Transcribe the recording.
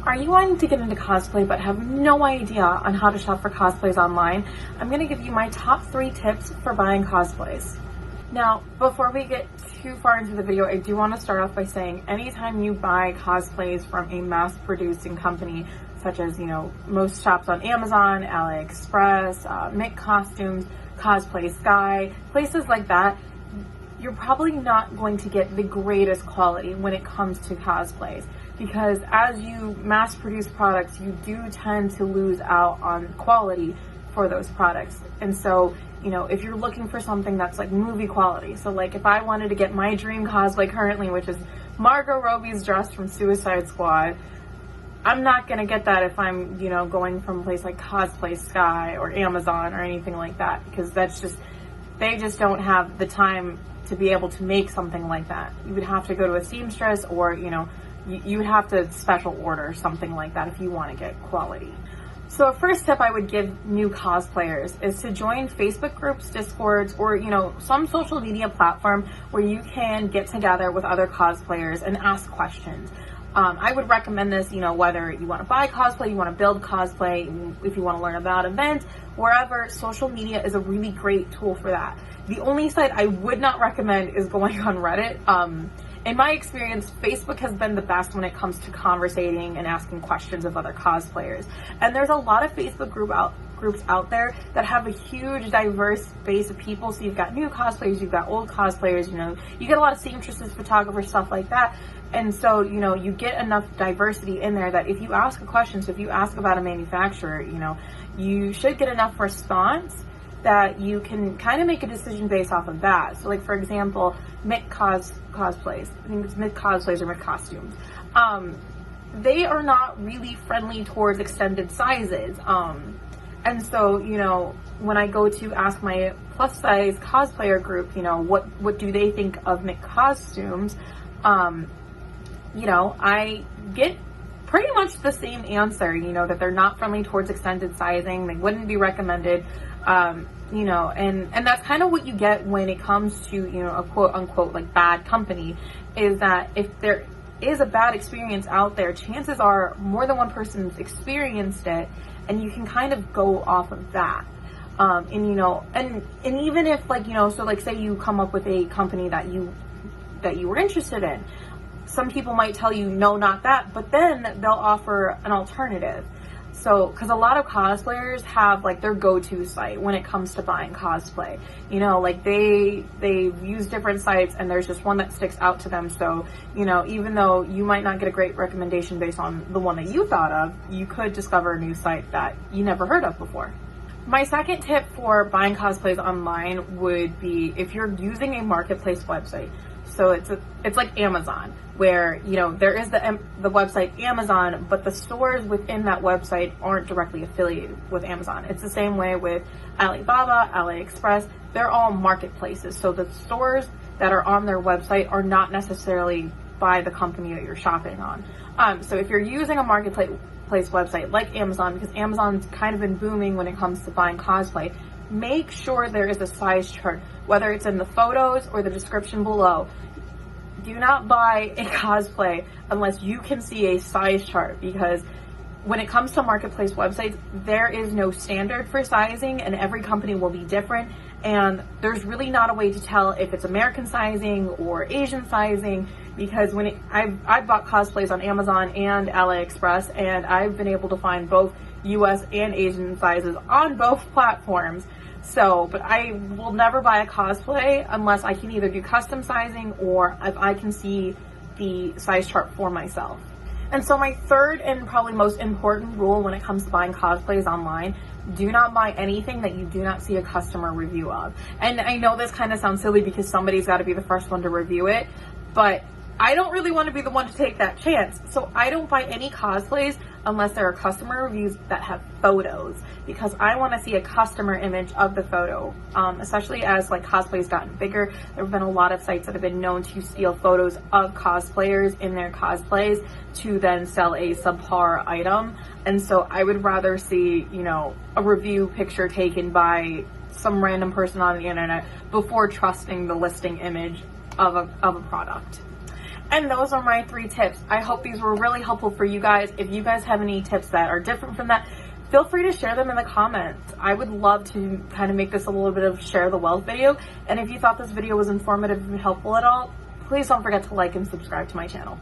Are you wanting to get into cosplay but have no idea on how to shop for cosplays online? I'm going to give you my top 3 tips for buying cosplays. Now, before we get too far into the video, I do want to start off by saying anytime you buy cosplays from a mass-producing company, such as, most shops on Amazon, AliExpress, Mint Costumes, Cosplay Sky, places like that, you're probably not going to get the greatest quality when it comes to cosplays, because as you mass produce products, you do tend to lose out on quality for those products. And so, if you're looking for something that's like movie quality, so like if I wanted to get my dream cosplay currently, which is Margot Robbie's dress from Suicide Squad, I'm not gonna get that if I'm, going from a place like Cosplay Sky or Amazon or anything like that, because they just don't have the time to be able to make something like that. You would have to go to a seamstress, or, you would have to special order something like that if you want to get quality. So a first tip I would give new cosplayers is to join Facebook groups, Discords, or, some social media platform where you can get together with other cosplayers and ask questions. I would recommend this, whether you want to buy cosplay, you want to build cosplay, if you want to learn about events, wherever. Social media is a really great tool for that. The only site I would not recommend is going on Reddit. In my experience, Facebook has been the best when it comes to conversating and asking questions of other cosplayers. And there's a lot of Facebook groups out there that have a huge diverse base of people. So you've got new cosplayers, you've got old cosplayers, you get a lot of seamstresses, photographers, stuff like that. And so, you get enough diversity in there that if you ask a question, so if you ask about a manufacturer, you should get enough response that you can kind of make a decision based off of that. So like, for example, Mint Cosplays, I think it's Mint Cosplays or Mint Costumes. They are not really friendly towards extended sizes. And so, when I go to ask my plus size cosplayer group, what do they think of Mint Costumes? I get pretty much the same answer, that they're not friendly towards extended sizing. They wouldn't be recommended, and that's kind of what you get when it comes to, a quote unquote like bad company, is that if there is a bad experience out there, chances are more than one person's experienced it, and you can kind of go off of that. And even if so like say you come up with a company that you were interested in, some people might tell you, no, not that, but then they'll offer an alternative. So, because a lot of cosplayers have like their go-to site when it comes to buying cosplay, like they use different sites and there's just one that sticks out to them. So, even though you might not get a great recommendation based on the one that you thought of, you could discover a new site that you never heard of before. My second tip for buying cosplays online would be if you're using a marketplace website. So it's like Amazon, where, there is the website Amazon, but the stores within that website aren't directly affiliated with Amazon. It's the same way with Alibaba, AliExpress. They're all marketplaces. So the stores that are on their website are not necessarily by the company that you're shopping on. So if you're using a marketplace website like Amazon, because Amazon's kind of been booming when it comes to buying cosplay, make sure there is a size chart, whether it's in the photos or the description below. Do not buy a cosplay unless you can see a size chart, because when it comes to marketplace websites, there is no standard for sizing and every company will be different. And there's really not a way to tell if it's American sizing or Asian sizing, because I've bought cosplays on Amazon and AliExpress, and I've been able to find both US and Asian sizes on both platforms. So, but I will never buy a cosplay unless I can either do custom sizing or if I can see the size chart for myself. And so my third and probably most important rule when it comes to buying cosplays online: do not buy anything that you do not see a customer review of. And I know this kind of sounds silly because somebody's got to be the first one to review it, but I don't really want to be the one to take that chance. So I don't buy any cosplays unless there are customer reviews that have photos, because I want to see a customer image of the photo. Especially as like cosplay's gotten bigger, there have been a lot of sites that have been known to steal photos of cosplayers in their cosplays to then sell a subpar item. And so I would rather see, a review picture taken by some random person on the internet before trusting the listing image of a product. And those are my 3 tips. I hope these were really helpful for you guys. If you guys have any tips that are different from that, feel free to share them in the comments. I would love to kind of make this a little bit of share the wealth video. And if you thought this video was informative and helpful at all, please don't forget to like and subscribe to my channel.